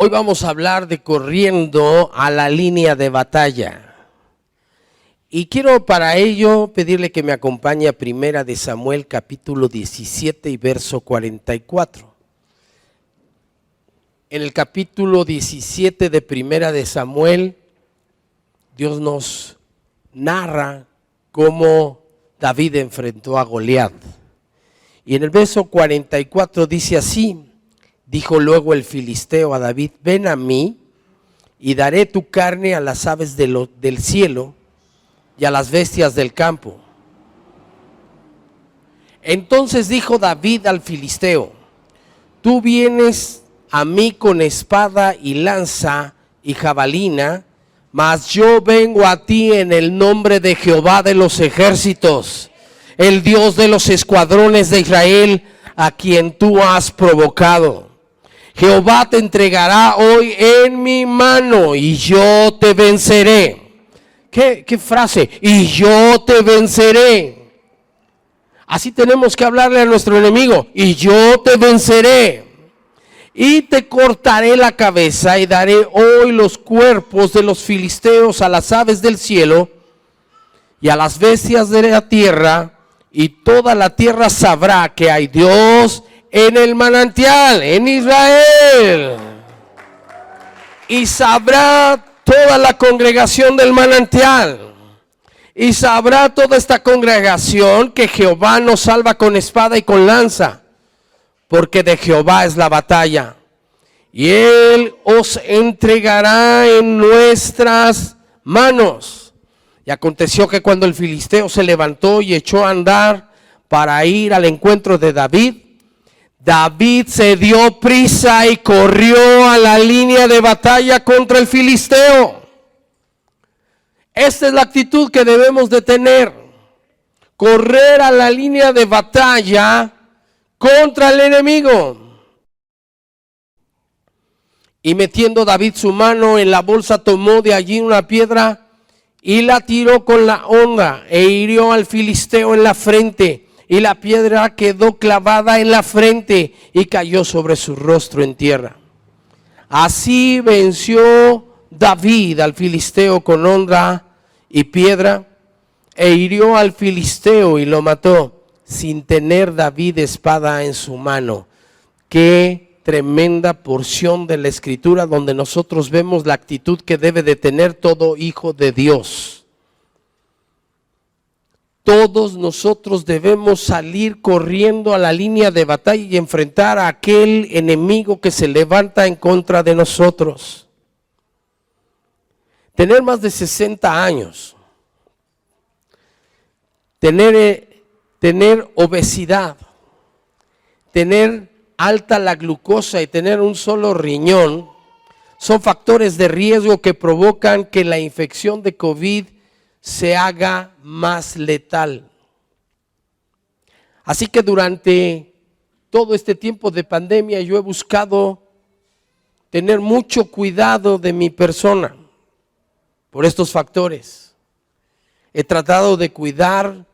Hoy vamos a hablar de corriendo a la línea de batalla. Y quiero para ello pedirle que me acompañe a Primera de Samuel capítulo 17 y verso 44. En el capítulo 17 de Primera de Samuel, Dios nos narra cómo David enfrentó a Goliat. Y en el verso 44 dice así: dijo luego el filisteo a David: ven a mí y daré tu carne a las aves del cielo y a las bestias del campo. Entonces dijo David al filisteo: tú vienes a mí con espada y lanza y jabalina, mas yo vengo a ti en el nombre de Jehová de los ejércitos, el Dios de los escuadrones de Israel, a quien tú has provocado. Jehová te entregará hoy en mi mano y yo te venceré. ¿Qué frase? Y yo te venceré. Así tenemos que hablarle a nuestro enemigo. Y yo te venceré. Y te cortaré la cabeza y daré hoy los cuerpos de los filisteos a las aves del cielo y a las bestias de la tierra, y toda la tierra sabrá que hay Dios en el manantial, en Israel. Y sabrá toda la congregación del manantial, y sabrá toda esta congregación que Jehová nos salva con espada y con lanza, porque de Jehová es la batalla, y Él os entregará en nuestras manos. Y aconteció que cuando el filisteo se levantó y echó a andar para ir al encuentro de David, David se dio prisa y corrió a la línea de batalla contra el filisteo. Esta es la actitud que debemos de tener: correr a la línea de batalla contra el enemigo. Y metiendo David su mano en la bolsa, tomó de allí una piedra y la tiró con la honda e hirió al filisteo en la frente, y la piedra quedó clavada en la frente y cayó sobre su rostro en tierra. Así venció David al filisteo con honda y piedra, e hirió al filisteo y lo mató, sin tener David espada en su mano. Qué tremenda porción de la escritura donde nosotros vemos la actitud que debe de tener todo hijo de Dios. Todos nosotros debemos salir corriendo a la línea de batalla y enfrentar a aquel enemigo que se levanta en contra de nosotros. Tener más de 60 años, tener obesidad, tener alta la glucosa y tener un solo riñón, son factores de riesgo que provocan que la infección de COVID se haga más letal. Así que durante todo este tiempo de pandemia yo he buscado tener mucho cuidado de mi persona por estos factores. He tratado de cuidar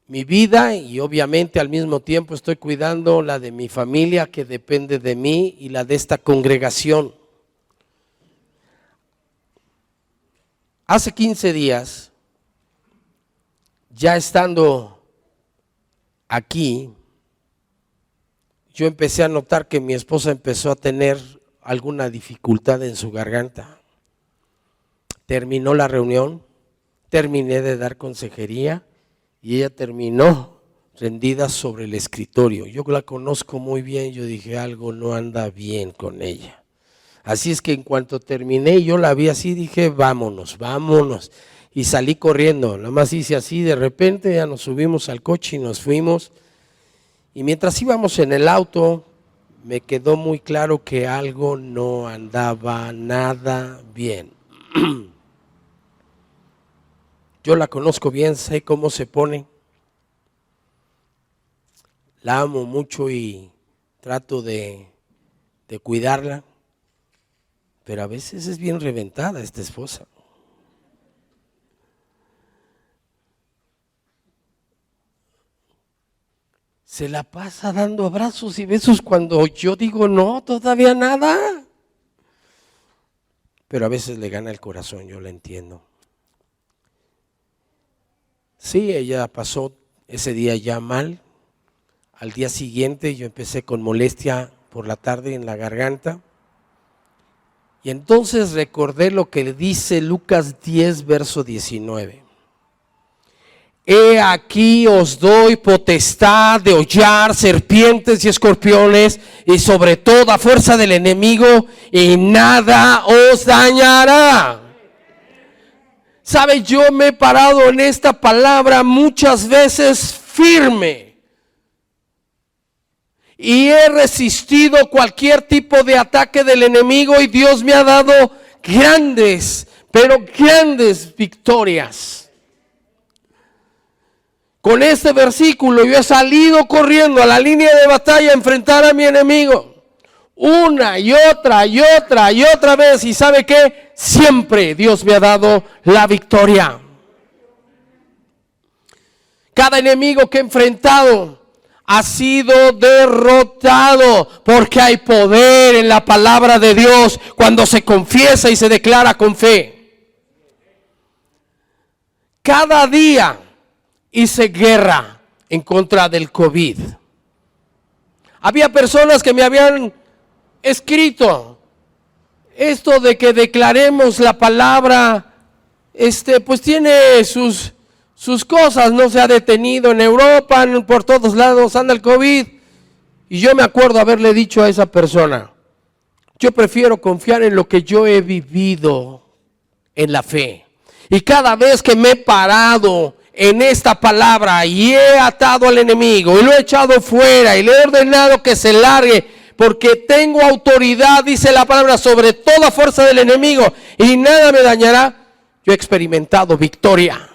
mi vida y obviamente al mismo tiempo estoy cuidando la de mi familia, que depende de mí, y la de esta congregación. Hace 15 días, ya estando aquí, yo empecé a notar que mi esposa empezó a tener alguna dificultad en su garganta. Terminó la reunión, terminé de dar consejería y ella terminó rendida sobre el escritorio. Yo la conozco muy bien, yo dije, algo no anda bien con ella. Así es que en cuanto terminé, yo la vi así, dije, vámonos, vámonos. Y salí corriendo, nada más hice así, de repente ya nos subimos al coche y nos fuimos. Y mientras íbamos en el auto, me quedó muy claro que algo no andaba nada bien. Yo la conozco bien, sé cómo se pone. La amo mucho y trato de cuidarla. Pero a veces es bien reventada esta esposa. Se la pasa dando abrazos y besos cuando yo digo, no, todavía nada. pero a veces le gana el corazón, yo la entiendo. Sí, ella pasó ese día ya mal. Al día siguiente yo empecé con molestia por la tarde en la garganta. Y entonces recordé lo que dice Lucas 10, verso 19. He aquí os doy potestad de hollar serpientes y escorpiones y sobre toda fuerza del enemigo y nada os dañará. ¿Sabe? Yo me he parado en esta palabra muchas veces firme y he resistido cualquier tipo de ataque del enemigo y Dios me ha dado grandes, pero grandes victorias. Con este versículo yo he salido corriendo a la línea de batalla a enfrentar a mi enemigo. Una y otra y otra y otra vez. ¿Y sabe qué? Siempre Dios me ha dado la victoria. Cada enemigo que he enfrentado ha sido derrotado porque hay poder en la palabra de Dios cuando se confiesa y se declara con fe. Cada día hice guerra en contra del COVID. Había personas que me habían escrito esto de que declaremos la palabra, pues tiene sus cosas, no se ha detenido en Europa, por todos lados anda el COVID. Y yo me acuerdo haberle dicho a esa persona, yo prefiero confiar en lo que yo he vivido en la fe. Y cada vez que me he parado en esta palabra y he atado al enemigo y lo he echado fuera y le he ordenado que se largue, porque tengo autoridad, dice la palabra, sobre toda fuerza del enemigo y nada me dañará, yo he experimentado victoria.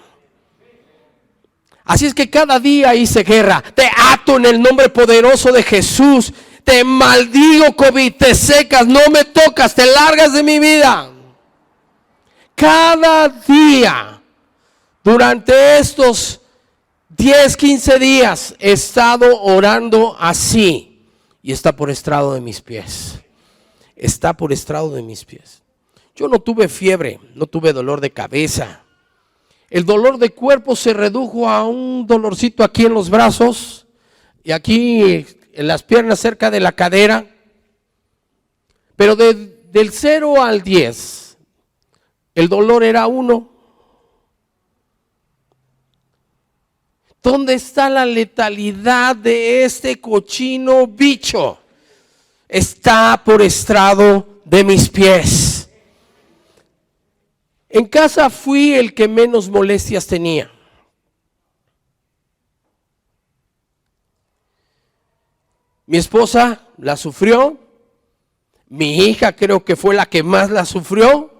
Así es que cada día hice guerra. Te ato en el nombre poderoso de Jesús. Te maldigo, COVID, te secas, no me tocas, te largas de mi vida. Cada día, durante estos 10, 15 días, he estado orando así. Y está por estrado de mis pies. Está por estrado de mis pies. Yo no tuve fiebre, no tuve dolor de cabeza. El dolor de cuerpo se redujo a un dolorcito aquí en los brazos y aquí en las piernas cerca de la cadera. Pero del 0 al 10, el dolor era 1. ¿Dónde está la letalidad de este cochino bicho? Está por estrado de mis pies. En casa fui el que menos molestias tenía. Mi esposa la sufrió. Mi hija creo que fue la que más la sufrió.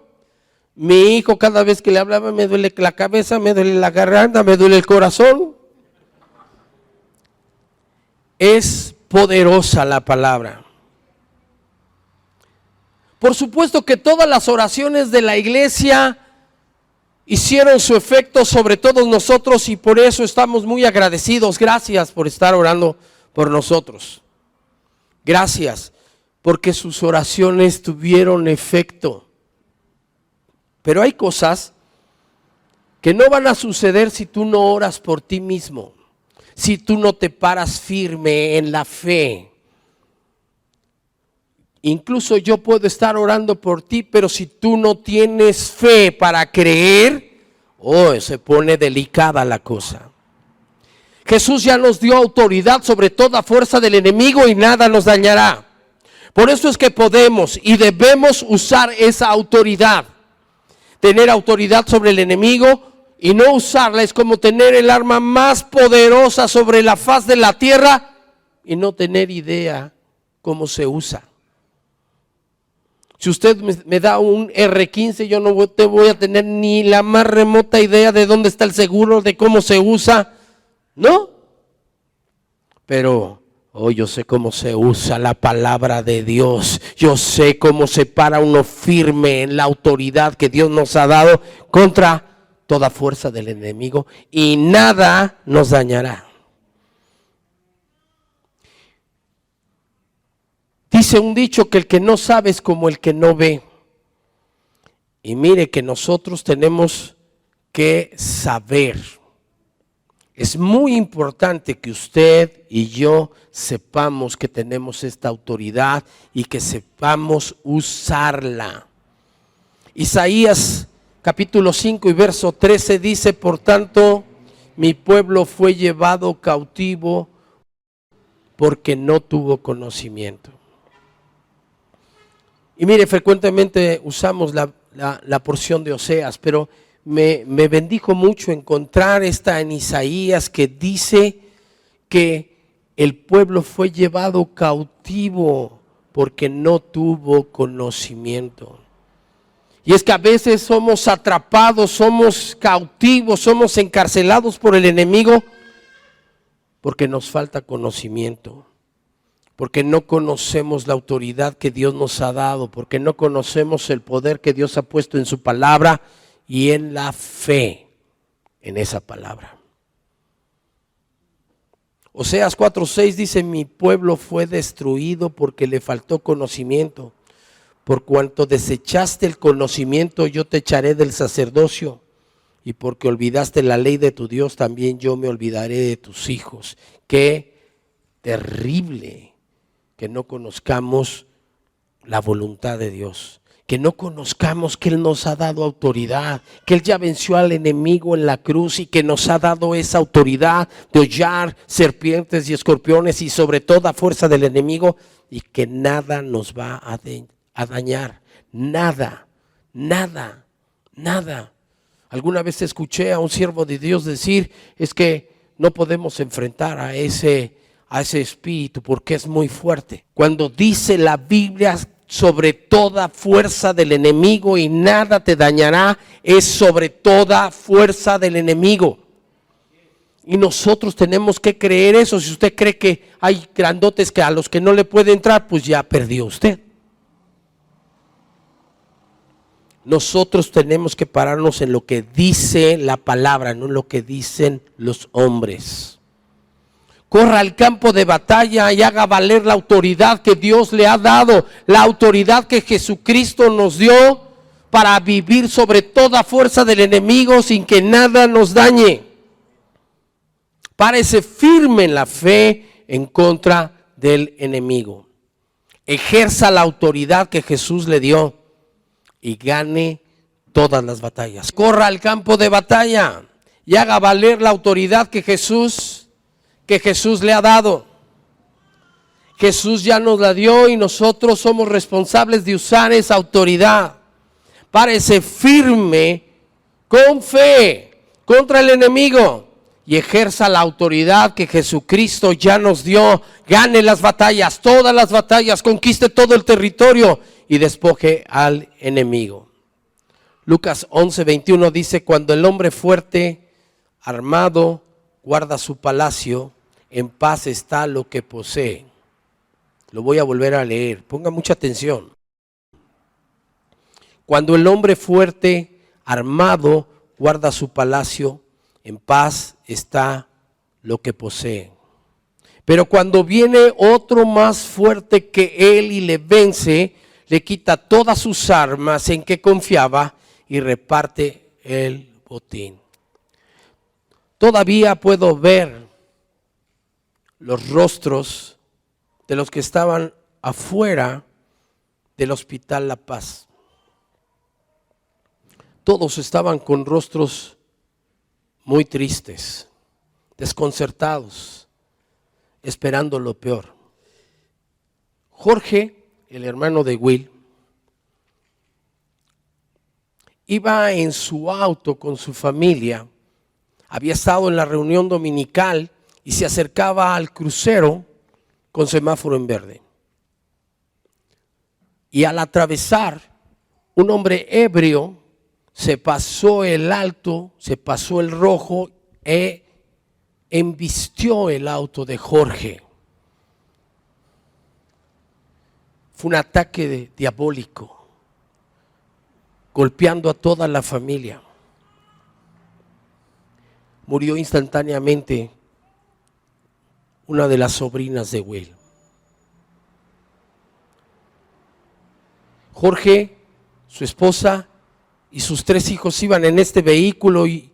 Mi hijo cada vez que le hablaba me duele la cabeza, me duele la garganta, me duele el corazón. Es poderosa la palabra. Por supuesto que todas las oraciones de la iglesia hicieron su efecto sobre todos nosotros y por eso estamos muy agradecidos. Gracias por estar orando por nosotros. Gracias porque sus oraciones tuvieron efecto. Pero hay cosas que no van a suceder si tú no oras por ti mismo, si tú no te paras firme en la fe. Incluso yo puedo estar orando por ti, pero si tú no tienes fe para creer, se pone delicada la cosa. Jesús ya nos dio autoridad sobre toda fuerza del enemigo y nada nos dañará. Por eso es que podemos y debemos usar esa autoridad. Tener autoridad sobre el enemigo y no usarla es como tener el arma más poderosa sobre la faz de la tierra y no tener idea cómo se usa. Si usted me da un R15, yo no te voy a tener ni la más remota idea de dónde está el seguro, de cómo se usa, ¿no? Pero yo sé cómo se usa la palabra de Dios. Yo sé cómo se para uno firme en la autoridad que Dios nos ha dado contra toda fuerza del enemigo y nada nos dañará. Dice un dicho que el que no sabe es como el que no ve. Y mire que nosotros tenemos que saber. Es muy importante que usted y yo sepamos que tenemos esta autoridad y que sepamos usarla. Isaías capítulo 5 y verso 13 dice: por tanto, mi pueblo fue llevado cautivo porque no tuvo conocimiento. Y mire, frecuentemente usamos la porción de Oseas, pero me bendijo mucho encontrar esta en Isaías que dice que el pueblo fue llevado cautivo porque no tuvo conocimiento. Y es que a veces somos atrapados, somos cautivos, somos encarcelados por el enemigo porque nos falta conocimiento, porque no conocemos la autoridad que Dios nos ha dado, porque no conocemos el poder que Dios ha puesto en su palabra y en la fe en esa palabra. Oseas 4:6 dice: mi pueblo fue destruido porque le faltó conocimiento. Por cuanto desechaste el conocimiento, yo te echaré del sacerdocio, y porque olvidaste la ley de tu Dios, también yo me olvidaré de tus hijos. Qué terrible que no conozcamos la voluntad de Dios, que no conozcamos que Él nos ha dado autoridad, que Él ya venció al enemigo en la cruz y que nos ha dado esa autoridad de hollar serpientes y escorpiones y sobre toda fuerza del enemigo, y que nada nos va a dañar, nada. Alguna vez escuché a un siervo de Dios decir: es que no podemos enfrentar a ese espíritu porque es muy fuerte. Cuando dice la Biblia sobre toda fuerza del enemigo y nada te dañará, es sobre toda fuerza del enemigo. Y nosotros tenemos que creer eso. Si usted cree que hay grandotes que a los que no le puede entrar, pues ya perdió usted. Nosotros tenemos que pararnos en lo que dice la palabra, no en lo que dicen los hombres. Corra al campo de batalla y haga valer la autoridad que Dios le ha dado, la autoridad que Jesucristo nos dio para vivir sobre toda fuerza del enemigo sin que nada nos dañe. Párese firme en la fe en contra del enemigo. Ejerza la autoridad que Jesús le dio y gane todas las batallas. Corra al campo de batalla y haga valer la autoridad que Jesús le ha dado. Jesús ya nos la dio y nosotros somos responsables de usar esa autoridad. Párese firme con fe contra el enemigo y ejerza la autoridad que Jesucristo ya nos dio. Gane las batallas, todas las batallas, conquiste todo el territorio y despoje al enemigo. Lucas 11:21 dice: cuando el hombre fuerte, armado, guarda su palacio, en paz está lo que posee. Lo voy a volver a leer, ponga mucha atención. Cuando el hombre fuerte, armado, guarda su palacio, en paz está lo que posee. Pero cuando viene otro más fuerte que él y le vence, le quita todas sus armas en que confiaba y reparte el botín. Todavía puedo ver los rostros de los que estaban afuera del Hospital La Paz. Todos estaban con rostros muy tristes, desconcertados, esperando lo peor. Jorge, el hermano de Will, iba en su auto con su familia, había estado en la reunión dominical y se acercaba al crucero con semáforo en verde. Y al atravesar, un hombre ebrio se pasó el alto, se pasó el rojo e embistió el auto de Jorge. Fue un ataque diabólico, golpeando a toda la familia. Murió instantáneamente una de las sobrinas de Will. Jorge, su esposa y sus 3 hijos iban en este vehículo y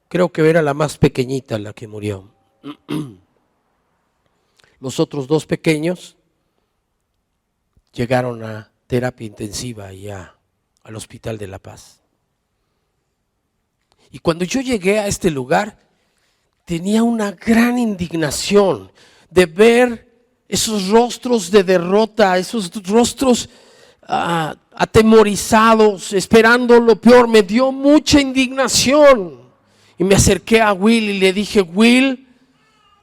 creo que era la más pequeñita la que murió. Los otros 2 pequeños llegaron a terapia intensiva y al Hospital de La Paz. Y cuando yo llegué a este lugar, tenía una gran indignación de ver esos rostros de derrota, esos rostros atemorizados, esperando lo peor. Me dio mucha indignación. Y me acerqué a Will y le dije: Will,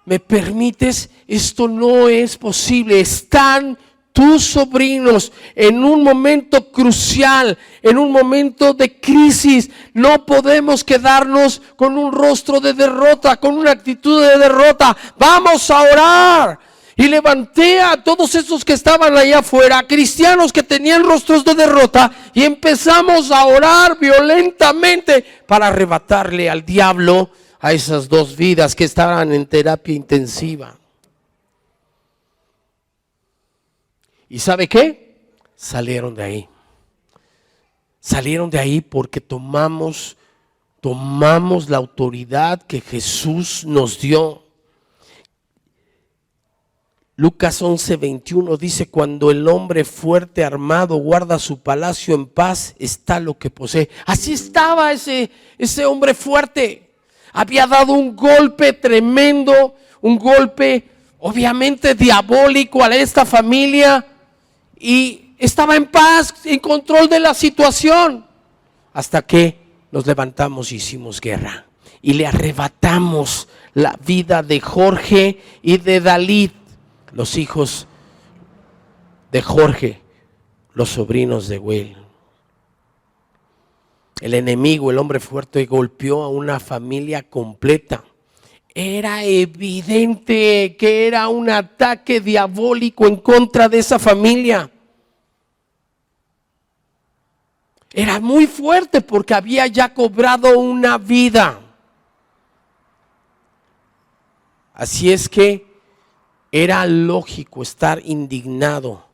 ¿me permites? Esto no es posible. Están tus sobrinos en un momento crucial, en un momento de crisis. No podemos quedarnos con un rostro de derrota, con una actitud de derrota. Vamos a orar. Y levanté a todos esos que estaban allá afuera, cristianos que tenían rostros de derrota, y empezamos a orar violentamente para arrebatarle al diablo a esas 2 vidas que estaban en terapia intensiva. ¿Y sabe qué? Salieron de ahí. Salieron de ahí porque tomamos la autoridad que Jesús nos dio. Lucas 11:21 dice: cuando el hombre fuerte armado guarda su palacio en paz, está lo que posee. Así estaba ese hombre fuerte. Había dado un golpe tremendo, un golpe obviamente diabólico a esta familia, y estaba en paz, en control de la situación, hasta que nos levantamos y hicimos guerra y le arrebatamos la vida de Jorge y de Dalit, los hijos de Jorge, los sobrinos de Will. El enemigo, el hombre fuerte, golpeó a una familia completa. Era evidente que era un ataque diabólico en contra de esa familia. Era muy fuerte porque había ya cobrado una vida. Así es que era lógico estar indignado,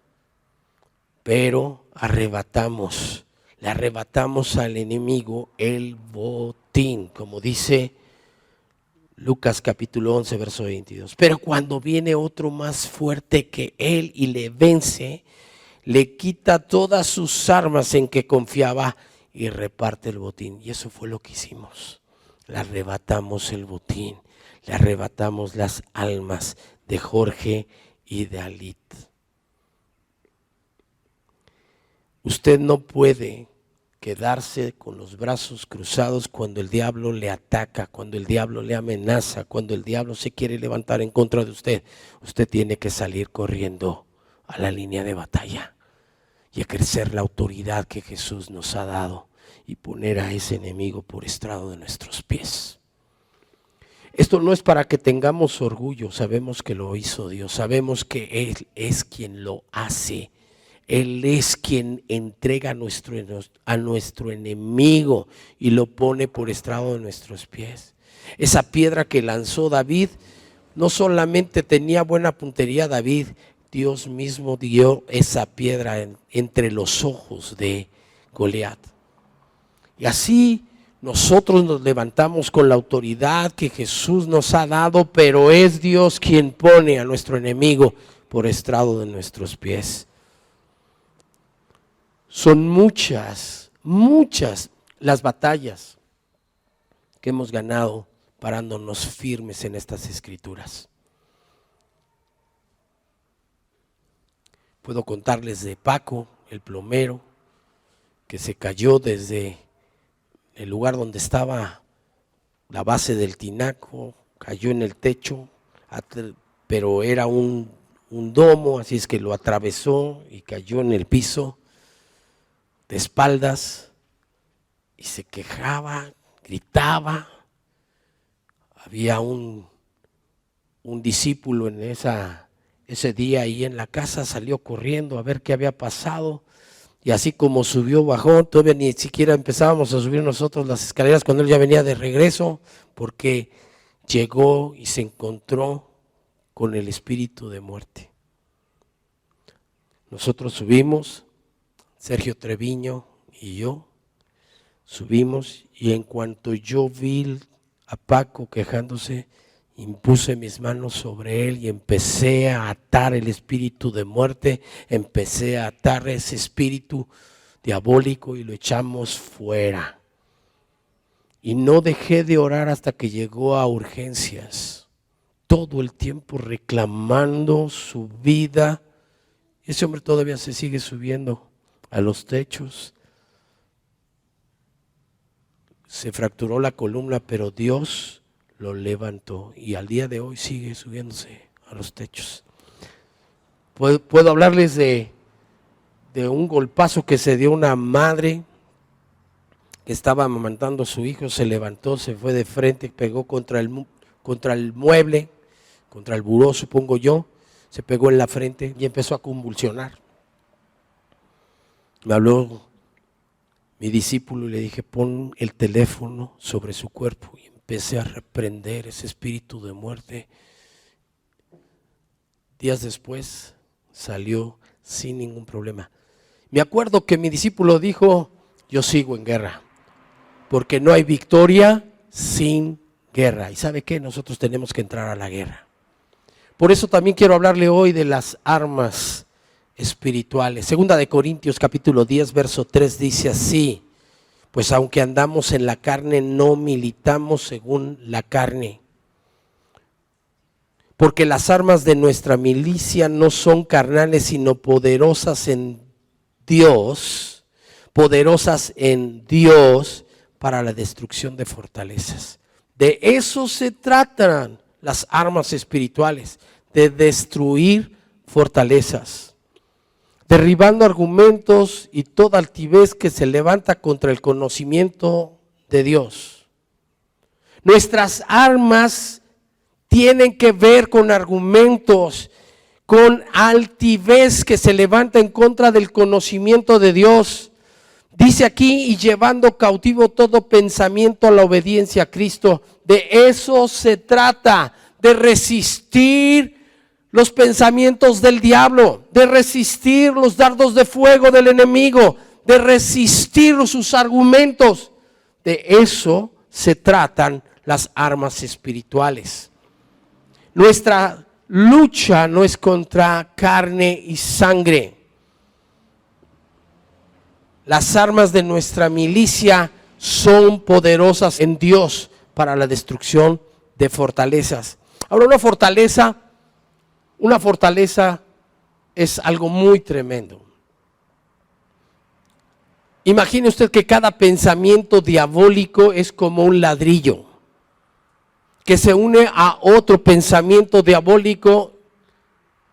pero le arrebatamos al enemigo el botín, como dice Lucas capítulo 11, verso 22. Pero cuando viene otro más fuerte que él y le vence, le quita todas sus armas en que confiaba y reparte el botín. Y eso fue lo que hicimos. Le arrebatamos el botín, le arrebatamos las almas de Jorge y de Dalit. Usted no puede quedarse con los brazos cruzados cuando el diablo le ataca, cuando el diablo le amenaza, cuando el diablo se quiere levantar en contra de usted. Usted tiene que salir corriendo a la línea de batalla y ejercer la autoridad que Jesús nos ha dado y poner a ese enemigo por estrado de nuestros pies. Esto no es para que tengamos orgullo, sabemos que lo hizo Dios, sabemos que Él es quien lo hace. Él es quien entrega a nuestro enemigo y lo pone por estrado de nuestros pies. Esa piedra que lanzó David, no solamente tenía buena puntería David, Dios mismo dio esa piedra entre los ojos de Goliat. Y así nosotros nos levantamos con la autoridad que Jesús nos ha dado, pero es Dios quien pone a nuestro enemigo por estrado de nuestros pies. Son muchas las batallas que hemos ganado parándonos firmes en estas escrituras. Puedo contarles de Paco, el plomero, que se cayó desde el lugar donde estaba la base del tinaco, cayó en el techo, pero era un domo, así es que lo atravesó y cayó en el piso de espaldas y se quejaba, gritaba. Había un discípulo en ese día ahí en la casa, salió corriendo a ver qué había pasado, y así como subió, bajó. Todavía ni siquiera empezábamos a subir nosotros las escaleras cuando él ya venía de regreso, porque llegó y se encontró con el espíritu de muerte. Nosotros subimos, Sergio Treviño y yo, Subimos y en cuanto yo vi a Paco quejándose, impuse mis manos sobre él y empecé a atar el espíritu de muerte, empecé a atar ese espíritu diabólico y lo echamos fuera. Y no dejé de orar hasta que llegó a urgencias, todo el tiempo reclamando su vida. Ese hombre todavía se sigue subiendo a los techos. Se fracturó la columna, pero Dios lo levantó y al día de hoy sigue subiéndose a los techos. Puedo hablarles de un golpazo que se dio una madre que estaba amamantando a su hijo, se levantó, se fue de frente, pegó contra el mueble, contra el buró, supongo yo, se pegó en la frente y empezó a convulsionar. Me habló mi discípulo y le dije, pon el teléfono sobre su cuerpo, y empecé a reprender ese espíritu de muerte. Días después salió sin ningún problema. Me acuerdo que mi discípulo dijo, yo sigo en guerra, porque no hay victoria sin guerra. ¿Y sabe qué? Nosotros tenemos que entrar a la guerra. Por eso también quiero hablarle hoy de las armas espirituales. Segunda de Corintios capítulo 10 verso 3 dice así: pues aunque andamos en la carne, no militamos según la carne, porque las armas de nuestra milicia no son carnales, sino poderosas en Dios para la destrucción de fortalezas. De eso se tratan las armas espirituales, de destruir fortalezas, derribando argumentos y toda altivez que se levanta contra el conocimiento de Dios. Nuestras armas tienen que ver con argumentos, con altivez que se levanta en contra del conocimiento de Dios. Dice aquí, y llevando cautivo todo pensamiento a la obediencia a Cristo. De eso se trata, de resistir los pensamientos del diablo, de resistir los dardos de fuego del enemigo, de resistir sus argumentos. De eso se tratan las armas espirituales. Nuestra lucha no es contra carne y sangre. Las armas de nuestra milicia son poderosas en Dios para la destrucción de fortalezas. Ahora, una fortaleza es algo muy tremendo. Imagine usted que cada pensamiento diabólico es como un ladrillo que se une a otro pensamiento diabólico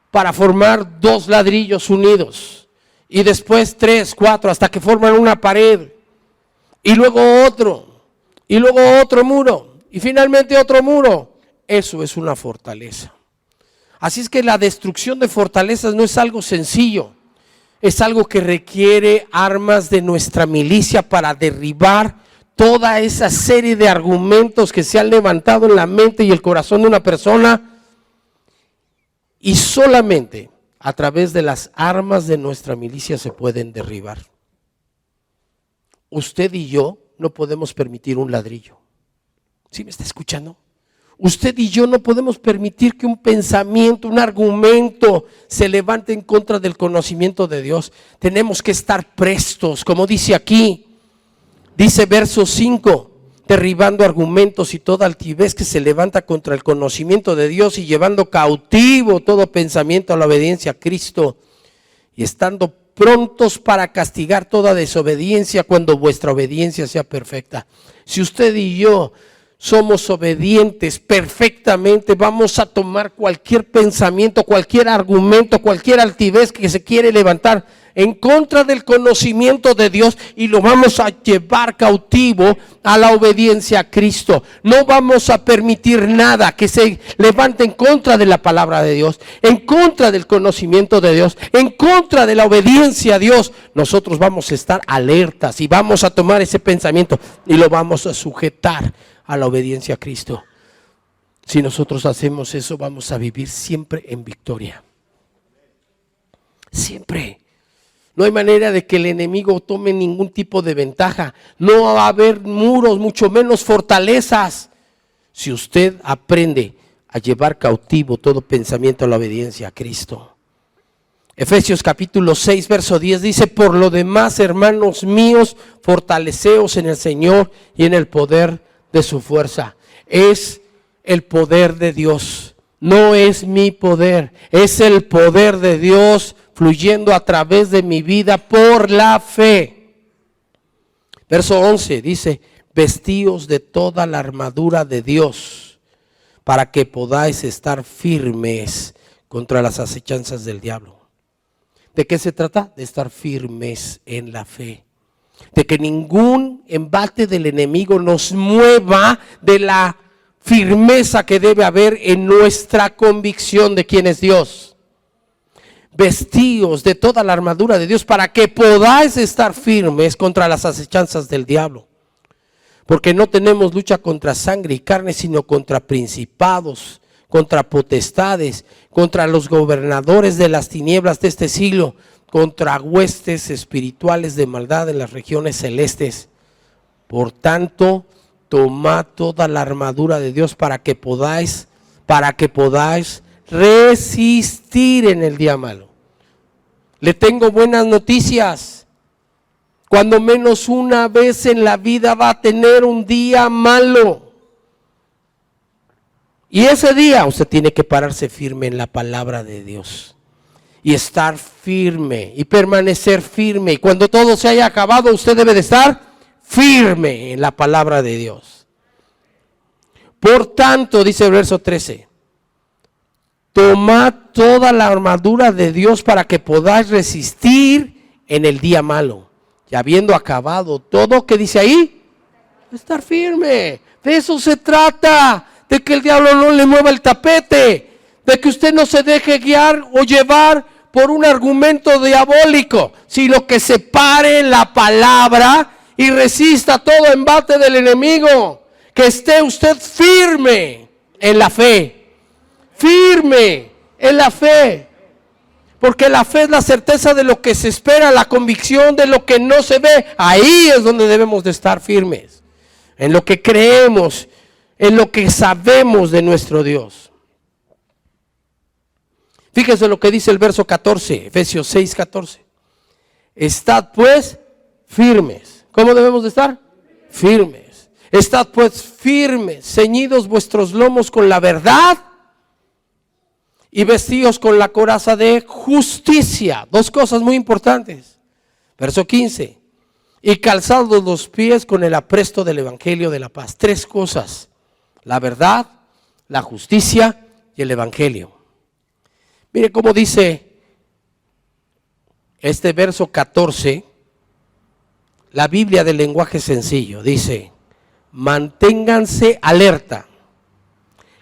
para formar dos ladrillos unidos, y después 3, 4, hasta que forman una pared, y luego otro muro, y finalmente otro muro. Eso es una fortaleza. Así es que la destrucción de fortalezas no es algo sencillo, es algo que requiere armas de nuestra milicia para derribar toda esa serie de argumentos que se han levantado en la mente y el corazón de una persona, y solamente a través de las armas de nuestra milicia se pueden derribar. Usted y yo no podemos permitir un ladrillo. ¿Sí me está escuchando? Usted y yo no podemos permitir que un pensamiento, un argumento se levante en contra del conocimiento de Dios. Tenemos que estar prestos, como dice aquí. Dice verso 5, derribando argumentos y toda altivez que se levanta contra el conocimiento de Dios, y llevando cautivo todo pensamiento a la obediencia a Cristo, y estando prontos para castigar toda desobediencia cuando vuestra obediencia sea perfecta. Si usted y yo somos obedientes perfectamente, vamos a tomar cualquier pensamiento, cualquier argumento, cualquier altivez que se quiere levantar en contra del conocimiento de Dios, y lo vamos a llevar cautivo a la obediencia a Cristo. No vamos a permitir nada que se levante en contra de la palabra de Dios, en contra del conocimiento de Dios, en contra de la obediencia a Dios. Nosotros vamos a estar alertas y vamos a tomar ese pensamiento y lo vamos a sujetar a la obediencia a Cristo. Si nosotros hacemos eso, vamos a vivir siempre en victoria. Siempre. No hay manera de que el enemigo tome ningún tipo de ventaja. No va a haber muros, mucho menos fortalezas. Si usted aprende a llevar cautivo todo pensamiento a la obediencia a Cristo. Efesios capítulo 6, verso 10 dice: por lo demás, hermanos míos, fortaleceos en el Señor y en el poder de su fuerza. Es el poder de Dios, no es mi poder, es el poder de Dios fluyendo a través de mi vida por la fe. Verso 11 dice: vestíos de toda la armadura de Dios para que podáis estar firmes contra las acechanzas del diablo. ¿De qué se trata? De estar firmes en la fe. De que ningún embate del enemigo nos mueva de la firmeza que debe haber en nuestra convicción de quién es Dios. Vestíos de toda la armadura de Dios para que podáis estar firmes contra las acechanzas del diablo. Porque no tenemos lucha contra sangre y carne, sino contra principados, contra potestades, contra los gobernadores de las tinieblas de este siglo, contra huestes espirituales de maldad en las regiones celestes. Por tanto, tomad toda la armadura de Dios para que podáis resistir en el día malo. Le tengo buenas noticias. Cuando menos una vez en la vida va a tener un día malo. Y ese día usted tiene que pararse firme en la palabra de Dios. Y estar firme y permanecer firme. Y cuando todo se haya acabado, usted debe de estar firme en la palabra de Dios. Por tanto, dice el verso 13, tomad toda la armadura de Dios para que podáis resistir en el día malo. Y habiendo acabado todo, ¿qué dice ahí? Estar firme. De eso se trata. De que el diablo no le mueva el tapete, de que usted no se deje guiar o llevar por un argumento diabólico, sino que se pare en la palabra y resista todo embate del enemigo, que esté usted firme en la fe, firme en la fe, porque la fe es la certeza de lo que se espera, la convicción de lo que no se ve. Ahí es donde debemos de estar firmes, en lo que creemos, en lo que sabemos de nuestro Dios. Fíjese lo que dice el verso 14, Efesios 6, 14. Estad pues firmes. ¿Cómo debemos de estar? Firmes. Estad pues firmes, ceñidos vuestros lomos con la verdad y vestidos con la coraza de justicia. Dos cosas muy importantes. Verso 15. Y calzados los pies con el apresto del evangelio de la paz. Tres cosas. La verdad, la justicia y el evangelio. Mire cómo dice este verso 14, la Biblia del lenguaje sencillo. Dice: manténganse alerta,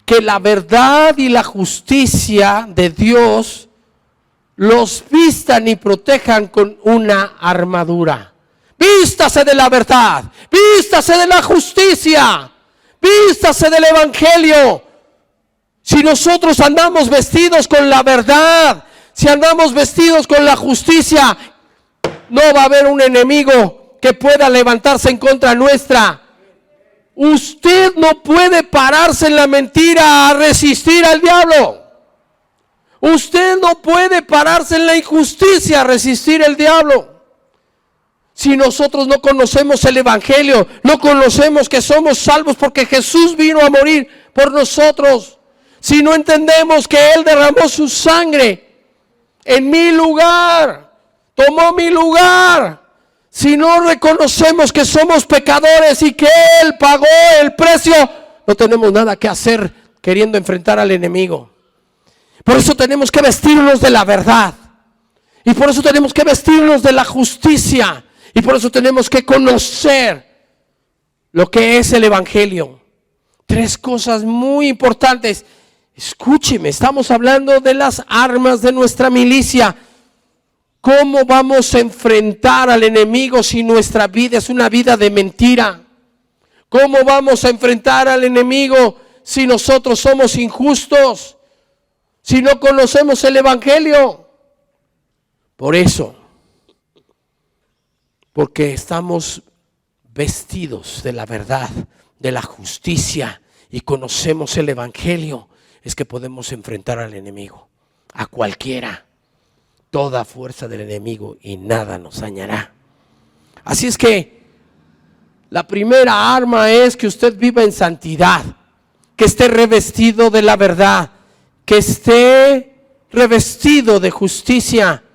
que la verdad y la justicia de Dios los vistan y protejan con una armadura. Vístase de la verdad, vístase de la justicia, vístase del evangelio. Si nosotros andamos vestidos con la verdad, si andamos vestidos con la justicia, no va a haber un enemigo que pueda levantarse en contra nuestra. Usted no puede pararse en la mentira a resistir al diablo. Usted no puede pararse en la injusticia a resistir al diablo. Si nosotros no conocemos el evangelio, no conocemos que somos salvos porque Jesús vino a morir por nosotros, si no entendemos que Él derramó su sangre en mi lugar, tomó mi lugar, si no reconocemos que somos pecadores y que Él pagó el precio, no tenemos nada que hacer queriendo enfrentar al enemigo. Por eso tenemos que vestirnos de la verdad, y por eso tenemos que vestirnos de la justicia, y por eso tenemos que conocer lo que es el evangelio. Tres cosas muy importantes. Escúcheme, estamos hablando de las armas de nuestra milicia. ¿Cómo vamos a enfrentar al enemigo si nuestra vida es una vida de mentira? ¿Cómo vamos a enfrentar al enemigo si nosotros somos injustos? Si no conocemos el evangelio. Por eso, porque estamos vestidos de la verdad, de la justicia y conocemos el evangelio, es que podemos enfrentar al enemigo, a cualquiera, toda fuerza del enemigo, y nada nos dañará. Así es que la primera arma es que usted viva en santidad, que esté revestido de la verdad, que esté revestido de justicia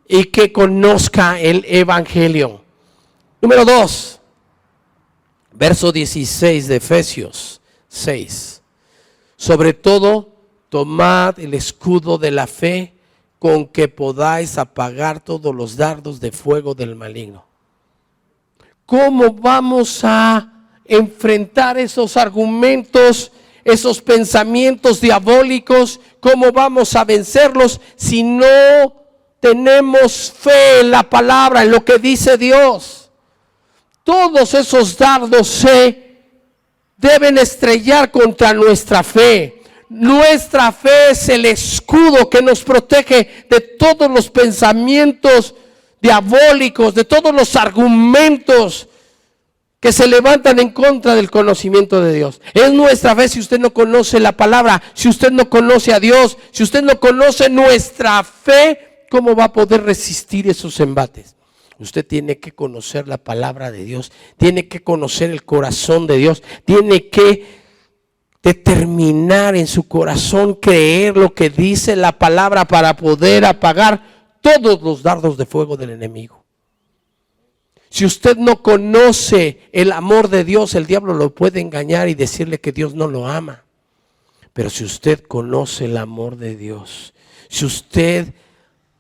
y que conozca el evangelio. Número 2, verso 16 de Efesios 6. Sobre todo, tomad el escudo de la fe con que podáis apagar todos los dardos de fuego del maligno. ¿Cómo vamos a enfrentar esos argumentos, esos pensamientos diabólicos? ¿Cómo vamos a vencerlos si no tenemos fe en la palabra, en lo que dice Dios? Todos esos dardos se deben estrellar contra nuestra fe. Nuestra fe es el escudo que nos protege de todos los pensamientos diabólicos, de todos los argumentos que se levantan en contra del conocimiento de Dios. Es nuestra fe. Si usted no conoce la palabra, si usted no conoce a Dios, si usted no conoce nuestra fe, ¿cómo va a poder resistir esos embates? Usted tiene que conocer la palabra de Dios, tiene que conocer el corazón de Dios, tiene que determinar en su corazón creer lo que dice la palabra para poder apagar todos los dardos de fuego del enemigo. Si usted no conoce el amor de Dios, el diablo lo puede engañar y decirle que Dios no lo ama. Pero si usted conoce el amor de Dios, si usted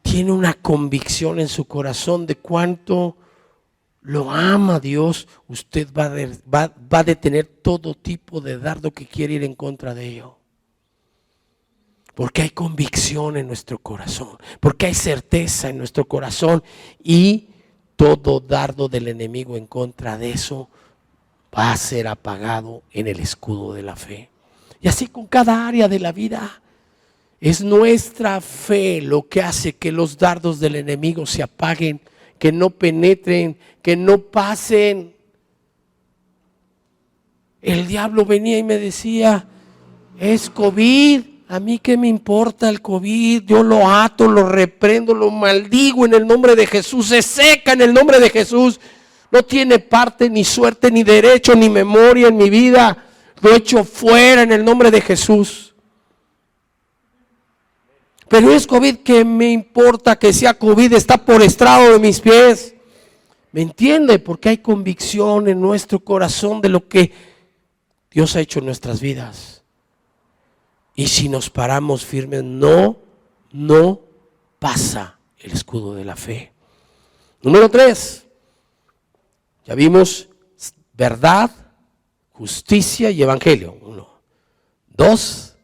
tiene una convicción en su corazón de cuánto lo ama Dios, usted va a detener todo tipo de dardo que quiere ir en contra de ello. Porque hay convicción en nuestro corazón, porque hay certeza en nuestro corazón, y todo dardo del enemigo en contra de eso va a ser apagado en el escudo de la fe. Y así con cada área de la vida. Es nuestra fe lo que hace que los dardos del enemigo se apaguen, que no penetren, que no pasen. El diablo venía y me decía, es COVID, a mí qué me importa el COVID, yo lo ato, lo reprendo, lo maldigo en el nombre de Jesús, se seca en el nombre de Jesús, no tiene parte, ni suerte, ni derecho, ni memoria en mi vida, lo echo fuera en el nombre de Jesús. Pero es COVID, ¿qué me importa que sea COVID? Está por estrado de mis pies. ¿Me entiende? Porque hay convicción en nuestro corazón de lo que Dios ha hecho en nuestras vidas. Y si nos paramos firmes, no pasa el escudo de la fe. Número 3. Ya vimos verdad, justicia y evangelio. 1. 2.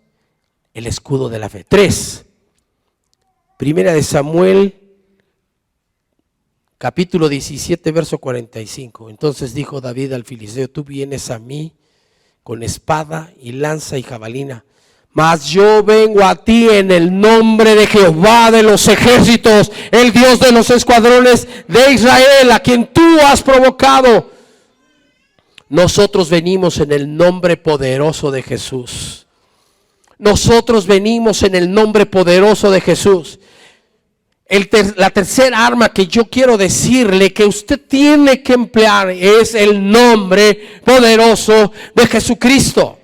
El escudo de la fe. 3. Primera de Samuel, capítulo 17, verso 45. Entonces dijo David al filisteo, tú vienes a mí con espada y lanza y jabalina, mas yo vengo a ti en el nombre de Jehová de los ejércitos, el Dios de los escuadrones de Israel, a quien tú has provocado. Nosotros venimos en el nombre poderoso de Jesús. Nosotros venimos en el nombre poderoso de Jesús. La tercera arma que yo quiero decirle que usted tiene que emplear es el nombre poderoso de Jesucristo.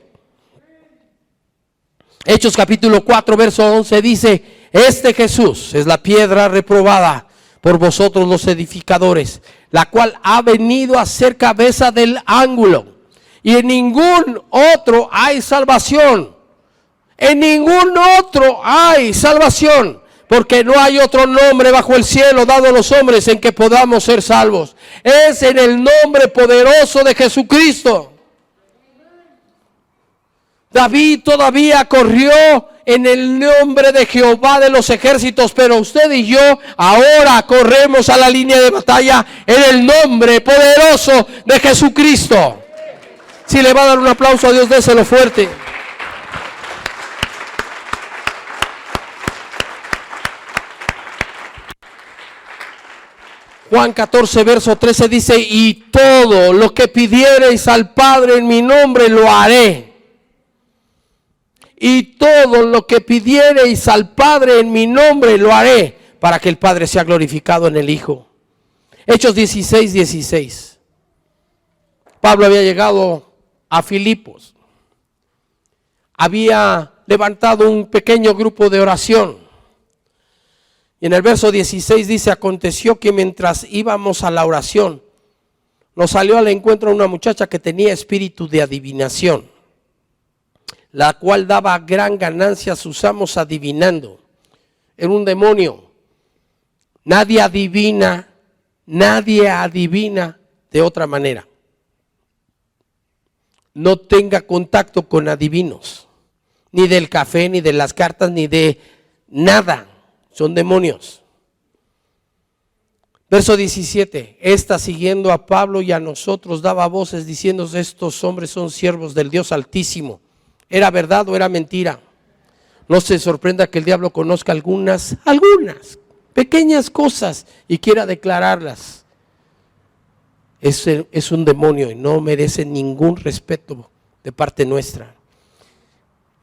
Hechos capítulo 4 verso 11 dice, este Jesús es la piedra reprobada por vosotros los edificadores, la cual ha venido a ser cabeza del ángulo, y en ningún otro hay salvación. En ningún otro hay salvación, porque no hay otro nombre bajo el cielo dado a los hombres en que podamos ser salvos. Es en el nombre poderoso de Jesucristo. David todavía corrió en el nombre de Jehová de los ejércitos, pero usted y yo ahora corremos a la línea de batalla en el nombre poderoso de Jesucristo. Si le va a dar un aplauso a Dios, déselo fuerte. Juan 14, verso 13 dice, y todo lo que pidiereis al Padre en mi nombre lo haré. Y todo lo que pidiereis al Padre en mi nombre lo haré, para que el Padre sea glorificado en el Hijo. Hechos 16, 16. Pablo había llegado a Filipos. Había levantado un pequeño grupo de oración. Y en el verso 16 dice, aconteció que mientras íbamos a la oración, nos salió al encuentro una muchacha que tenía espíritu de adivinación, la cual daba gran ganancia a sus amos adivinando. Era un demonio. Nadie adivina de otra manera. No tenga contacto con adivinos, ni del café, ni de las cartas, ni de nada. Son demonios. Verso 17. Esta, siguiendo a Pablo y a nosotros, daba voces diciendo, estos hombres son siervos del Dios Altísimo. ¿Era verdad o era mentira? No se sorprenda que el diablo conozca algunas pequeñas cosas y quiera declararlas. Es un demonio y no merece ningún respeto de parte nuestra.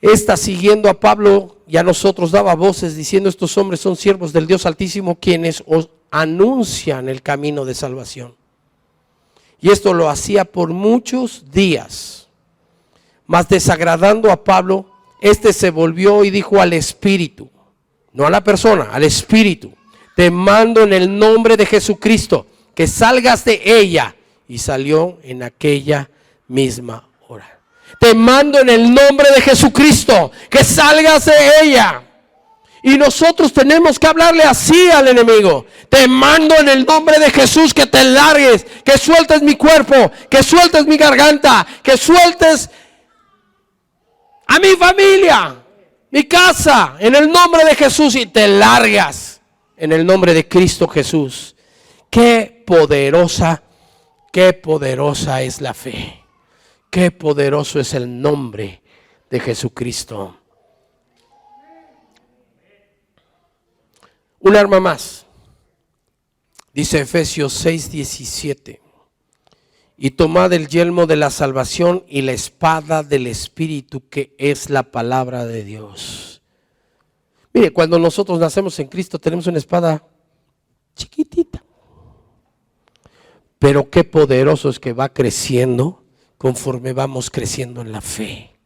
Esta, siguiendo a Pablo y a nosotros, daba voces diciendo, estos hombres son siervos del Dios Altísimo, quienes os anuncian el camino de salvación. Y esto lo hacía por muchos días. Mas desagradando a Pablo, este se volvió y dijo al espíritu, no a la persona, al espíritu, te mando en el nombre de Jesucristo que salgas de ella. Y salió en aquella misma hora. Te mando en el nombre de Jesucristo que salgas de ella. Y nosotros tenemos que hablarle así al enemigo. Te mando en el nombre de Jesús que te largues, que sueltes mi cuerpo, que sueltes mi garganta, que sueltes a mi familia, mi casa, en el nombre de Jesús, y te largas en el nombre de Cristo Jesús. Qué poderosa es la fe. Qué poderoso es el nombre de Jesucristo. Un arma más. Dice Efesios 6, 17. Y tomad el yelmo de la salvación y la espada del Espíritu, que es la palabra de Dios. Mire, cuando nosotros nacemos en Cristo tenemos una espada chiquitita. Pero qué poderoso es que va creciendo conforme vamos creciendo en la fe.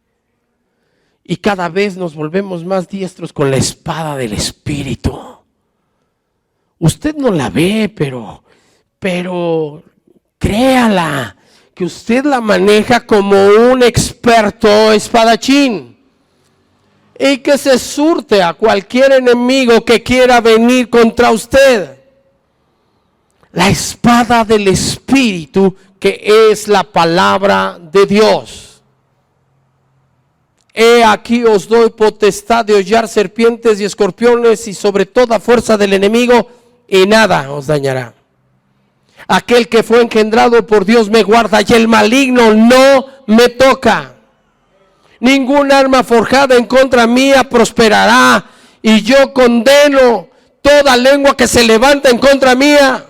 Y cada vez nos volvemos más diestros con la espada del Espíritu. Usted no la ve, pero créala, que usted la maneja como un experto espadachín. Y que se surte a cualquier enemigo que quiera venir contra usted. La espada del Espíritu, que es la palabra de Dios. He aquí os doy potestad de hollar serpientes y escorpiones y sobre toda fuerza del enemigo, y nada os dañará. Aquel que fue engendrado por Dios me guarda, y el maligno no me toca. Ningún arma forjada en contra mía prosperará, y yo condeno toda lengua que se levanta en contra mía.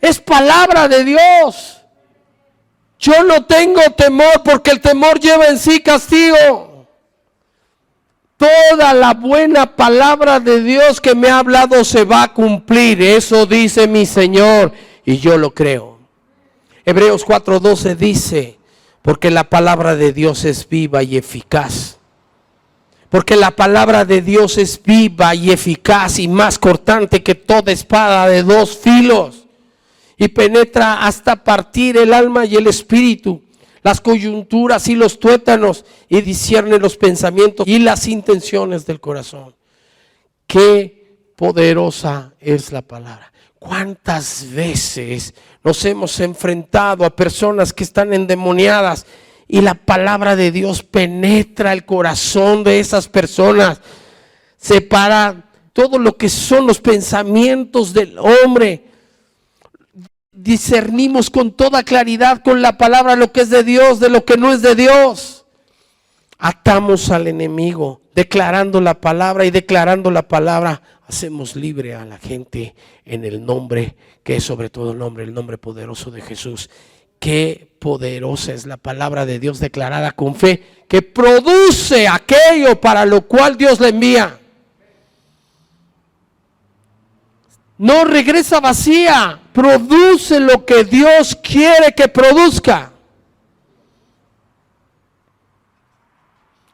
Es palabra de Dios. Yo no tengo temor, porque el temor lleva en sí castigo. Toda la buena palabra de Dios que me ha hablado se va a cumplir. Eso dice mi Señor, y yo lo creo. Hebreos 4:12 dice, porque la palabra de Dios es viva y eficaz. Porque la palabra de Dios es viva y eficaz y más cortante que toda espada de dos filos. Y penetra hasta partir el alma y el espíritu, las coyunturas y los tuétanos, y discierne los pensamientos y las intenciones del corazón. Qué poderosa es la palabra. ¿Cuántas veces nos hemos enfrentado a personas que están endemoniadas y la palabra de Dios penetra el corazón de esas personas? Separa todo lo que son los pensamientos del hombre. Discernimos con toda claridad con la palabra lo que es de Dios, de lo que no es de Dios. Atamos al enemigo declarando la palabra, y declarando la palabra hacemos libre a la gente en el nombre que es sobre todo el nombre poderoso de Jesús. Qué poderosa es la palabra de Dios declarada con fe, que produce aquello para lo cual Dios la envía. No regresa vacía, produce lo que Dios quiere que produzca.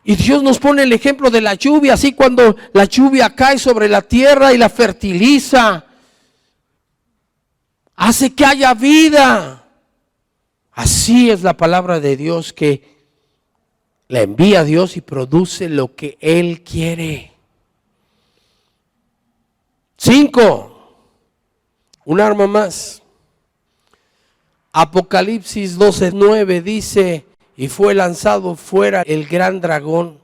Y Dios nos pone el ejemplo de la lluvia, así cuando la lluvia cae sobre la tierra y la fertiliza, hace que haya vida. Así es la palabra de Dios, que la envía Dios y produce lo que Él quiere. 5. Un arma más. Apocalipsis 12:9 dice: y fue lanzado fuera el gran dragón,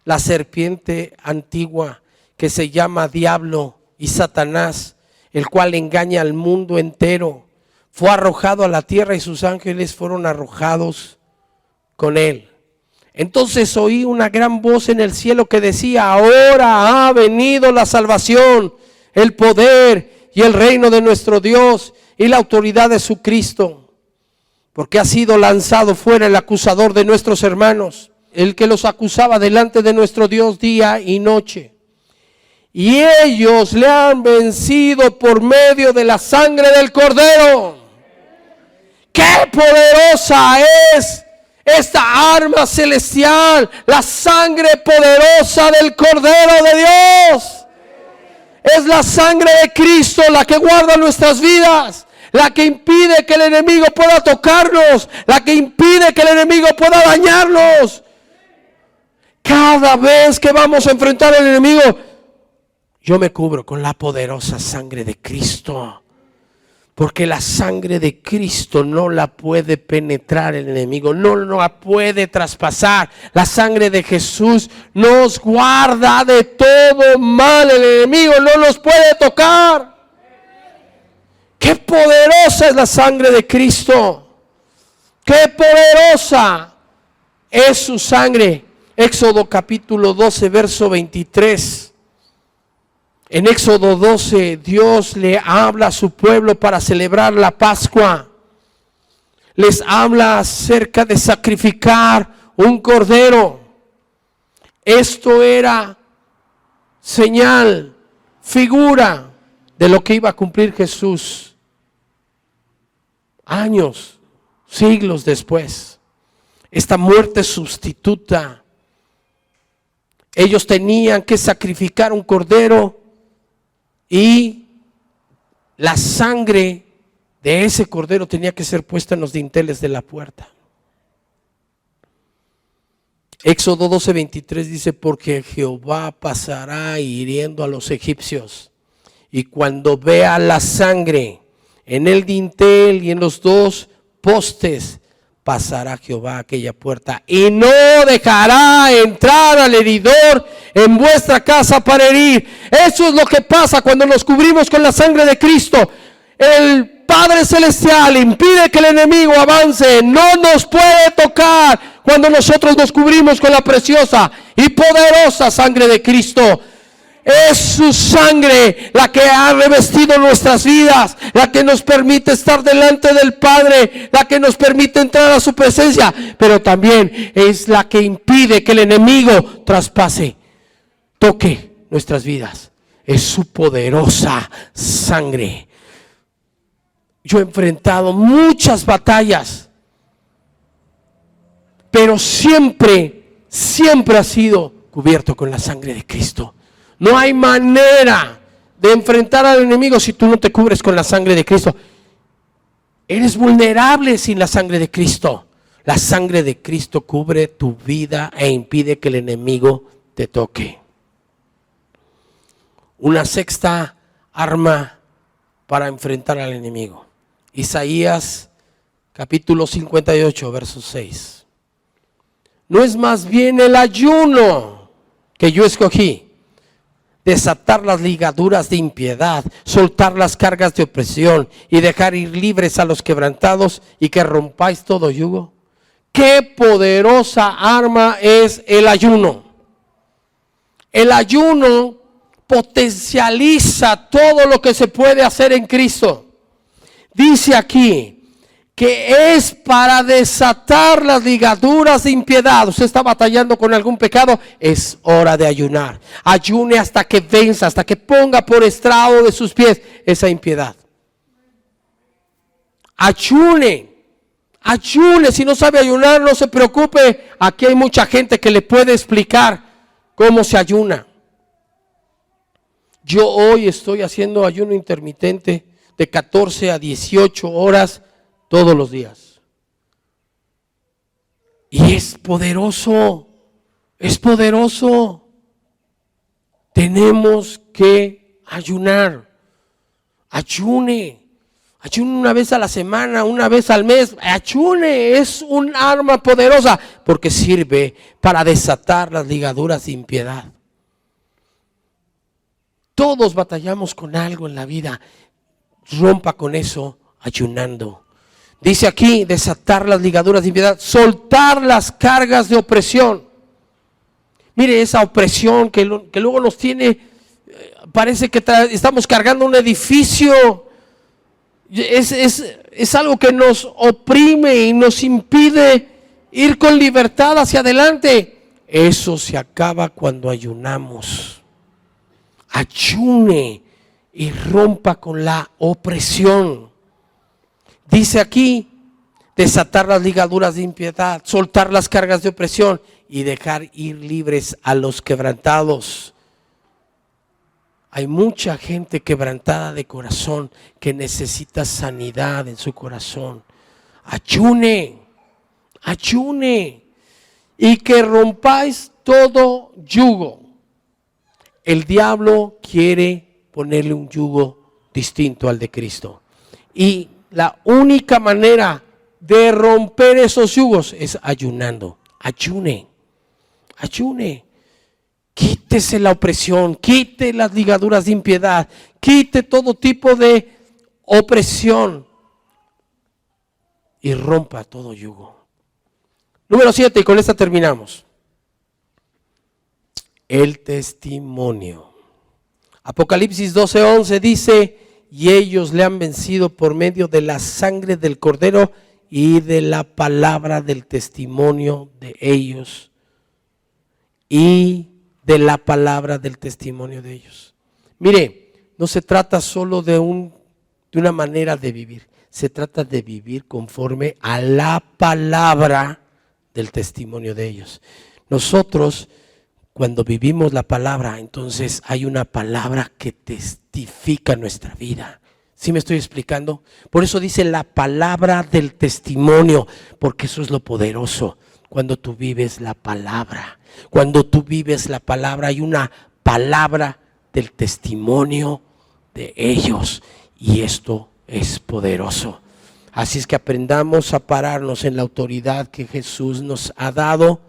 la serpiente antigua, que se llama Diablo y Satanás, el cual engaña al mundo entero. Fue arrojado a la tierra y sus ángeles fueron arrojados con él. Entonces oí una gran voz en el cielo que decía: ahora ha venido la salvación, el poder y el reino de nuestro Dios y la autoridad de su Cristo, porque ha sido lanzado fuera el acusador de nuestros hermanos, el que los acusaba delante de nuestro Dios día y noche. Y ellos le han vencido por medio de la sangre del Cordero. ¡Qué poderosa es esta arma celestial! La sangre poderosa del Cordero de Dios. Es la sangre de Cristo la que guarda nuestras vidas, la que impide que el enemigo pueda tocarnos, la que impide que el enemigo pueda dañarnos. Cada vez que vamos a enfrentar al enemigo, yo me cubro con la poderosa sangre de Cristo, porque la sangre de Cristo no la puede penetrar el enemigo, no la puede traspasar. La sangre de Jesús nos guarda de todo mal, el enemigo no nos puede tocar. ¡Qué poderosa es la sangre de Cristo! ¡Qué poderosa es su sangre! Éxodo capítulo 12, verso 23. En Éxodo 12, Dios le habla a su pueblo para celebrar la Pascua. Les habla acerca de sacrificar un cordero. Esto era señal, figura de lo que iba a cumplir Jesús años, siglos después. Esta muerte sustituta. Ellos tenían que sacrificar un cordero y la sangre de ese cordero tenía que ser puesta en los dinteles de la puerta. Éxodo 12:23 dice: porque Jehová pasará hiriendo a los egipcios, y cuando vea la sangre en el dintel y en los dos postes, pasará Jehová aquella puerta y no dejará entrar al heridor en vuestra casa para herir. Eso es lo que pasa cuando nos cubrimos con la sangre de Cristo. El Padre Celestial impide que el enemigo avance, no nos puede tocar cuando nosotros nos cubrimos con la preciosa y poderosa sangre de Cristo. Es su sangre la que ha revestido nuestras vidas, la que nos permite estar delante del Padre, la que nos permite entrar a su presencia, pero también es la que impide que el enemigo traspase, toque nuestras vidas. Es su poderosa sangre. Yo he enfrentado muchas batallas, pero siempre ha sido cubierto con la sangre de Cristo. No hay manera de enfrentar al enemigo si tú no te cubres con la sangre de Cristo. Eres vulnerable sin la sangre de Cristo. La sangre de Cristo cubre tu vida e impide que el enemigo te toque. Una sexta arma para enfrentar al enemigo. Isaías capítulo 58, verso 6. No es más bien el ayuno que yo escogí, desatar las ligaduras de impiedad, soltar las cargas de opresión y dejar ir libres a los quebrantados y que rompáis todo yugo. Qué poderosa arma es el ayuno. El ayuno potencializa todo lo que se puede hacer en Cristo. Dice aquí que es para desatar las ligaduras de impiedad. Usted está batallando con algún pecado, es hora de ayunar. Ayune hasta que venza, hasta que ponga por estrado de sus pies esa impiedad. Ayune, si no sabe ayunar, no se preocupe. Aquí hay mucha gente que le puede explicar cómo se ayuna. Yo hoy estoy haciendo ayuno intermitente de 14 a 18 horas todos los días. Y es poderoso, es poderoso. Tenemos que ayunar. Ayune una vez a la semana, una vez al mes. Ayune, es un arma poderosa porque sirve para desatar las ligaduras de impiedad. Todos batallamos con algo en la vida. Rompa con eso ayunando. Dice aquí, desatar las ligaduras de impiedad, soltar las cargas de opresión. Mire esa opresión que luego nos tiene, parece que estamos cargando un edificio. Es algo que nos oprime y nos impide ir con libertad hacia adelante. Eso se acaba cuando ayunamos. Ayune y rompa con la opresión. Dice aquí, desatar las ligaduras de impiedad, soltar las cargas de opresión y dejar ir libres a los quebrantados. Hay mucha gente quebrantada de corazón que necesita sanidad en su corazón. Ayune y que rompáis todo yugo. El diablo quiere ponerle un yugo distinto al de Cristo. Y la única manera de romper esos yugos es ayunando. Ayune. Quítese la opresión, quite las ligaduras de impiedad, quite todo tipo de opresión y rompa todo yugo. Número 7, y con esta terminamos. El testimonio. Apocalipsis 12:11 dice: y ellos le han vencido por medio de la sangre del Cordero y de la palabra del testimonio de ellos. Y de la palabra del testimonio de ellos. Mire, no se trata solo de una manera de vivir, se trata de vivir conforme a la palabra del testimonio de ellos. Nosotros, cuando vivimos la palabra, entonces hay una palabra que testifica nuestra vida. ¿Sí me estoy explicando? Por eso dice la palabra del testimonio, porque eso es lo poderoso. Cuando tú vives la palabra, hay una palabra del testimonio de ellos, y esto es poderoso. Así es que aprendamos a pararnos en la autoridad que Jesús nos ha dado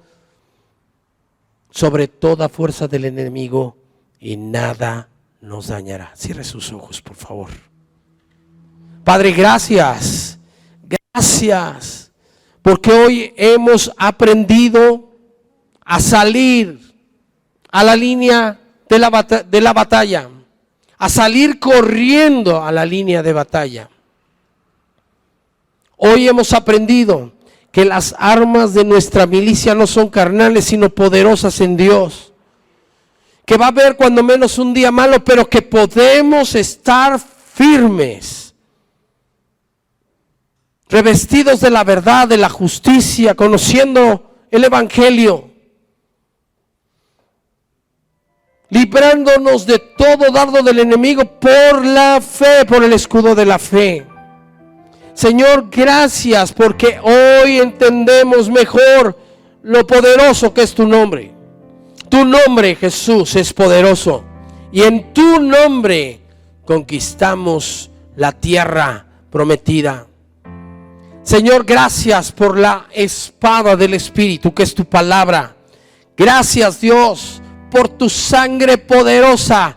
sobre toda fuerza del enemigo, y nada nos dañará. Cierre sus ojos, por favor. Padre, gracias, porque hoy hemos aprendido a salir a la línea de la batalla, a salir corriendo a la línea de batalla. Hoy hemos aprendido que las armas de nuestra milicia no son carnales, sino poderosas en Dios. Que va a haber cuando menos un día malo, pero que podemos estar firmes, revestidos de la verdad, de la justicia, conociendo el Evangelio, librándonos de todo dardo del enemigo por la fe, por el escudo de la fe. Señor, gracias porque hoy entendemos mejor lo poderoso que es tu nombre. Tu nombre, Jesús, es poderoso, y en tu nombre conquistamos la tierra prometida. Señor, gracias por la espada del Espíritu, que es tu palabra. Gracias, Dios, por tu sangre poderosa,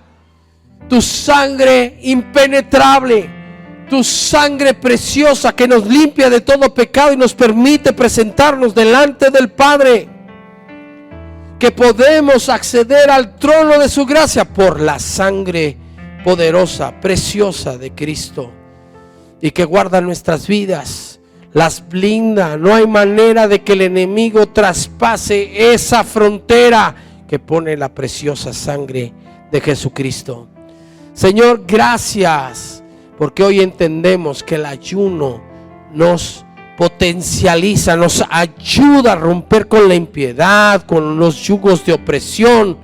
tu sangre impenetrable, tu sangre preciosa que nos limpia de todo pecado y nos permite presentarnos delante del Padre. que podemos acceder al trono de su gracia por la sangre poderosa, preciosa de Cristo, y que guarda nuestras vidas, las blinda. No hay manera de que el enemigo traspase esa frontera que pone la preciosa sangre de Jesucristo. Señor, gracias, porque hoy entendemos que el ayuno nos potencializa, nos ayuda a romper con la impiedad, con los yugos de opresión.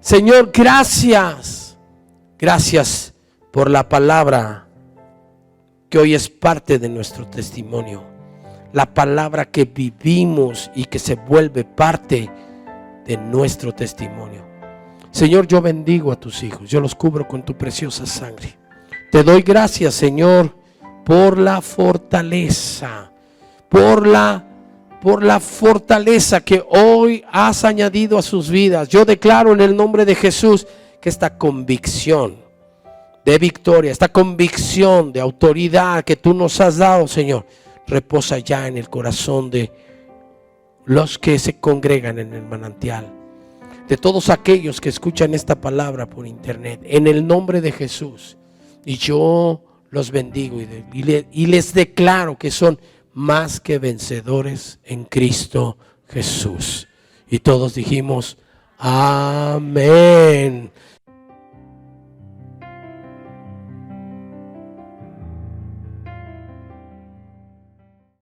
Señor, gracias. Gracias por la palabra que hoy es parte de nuestro testimonio. La palabra que vivimos y que se vuelve parte de nuestro testimonio. Señor, yo bendigo a tus hijos, yo los cubro con tu preciosa sangre. Te doy gracias, Señor, por la fortaleza, por la fortaleza que hoy has añadido a sus vidas. Yo declaro en el nombre de Jesús que esta convicción de victoria, esta convicción de autoridad que tú nos has dado, Señor, reposa ya en el corazón de los que se congregan en el manantial, de todos aquellos que escuchan esta palabra por internet, en el nombre de Jesús. Y yo los bendigo y les declaro que son más que vencedores en Cristo Jesús. Y todos dijimos, amén.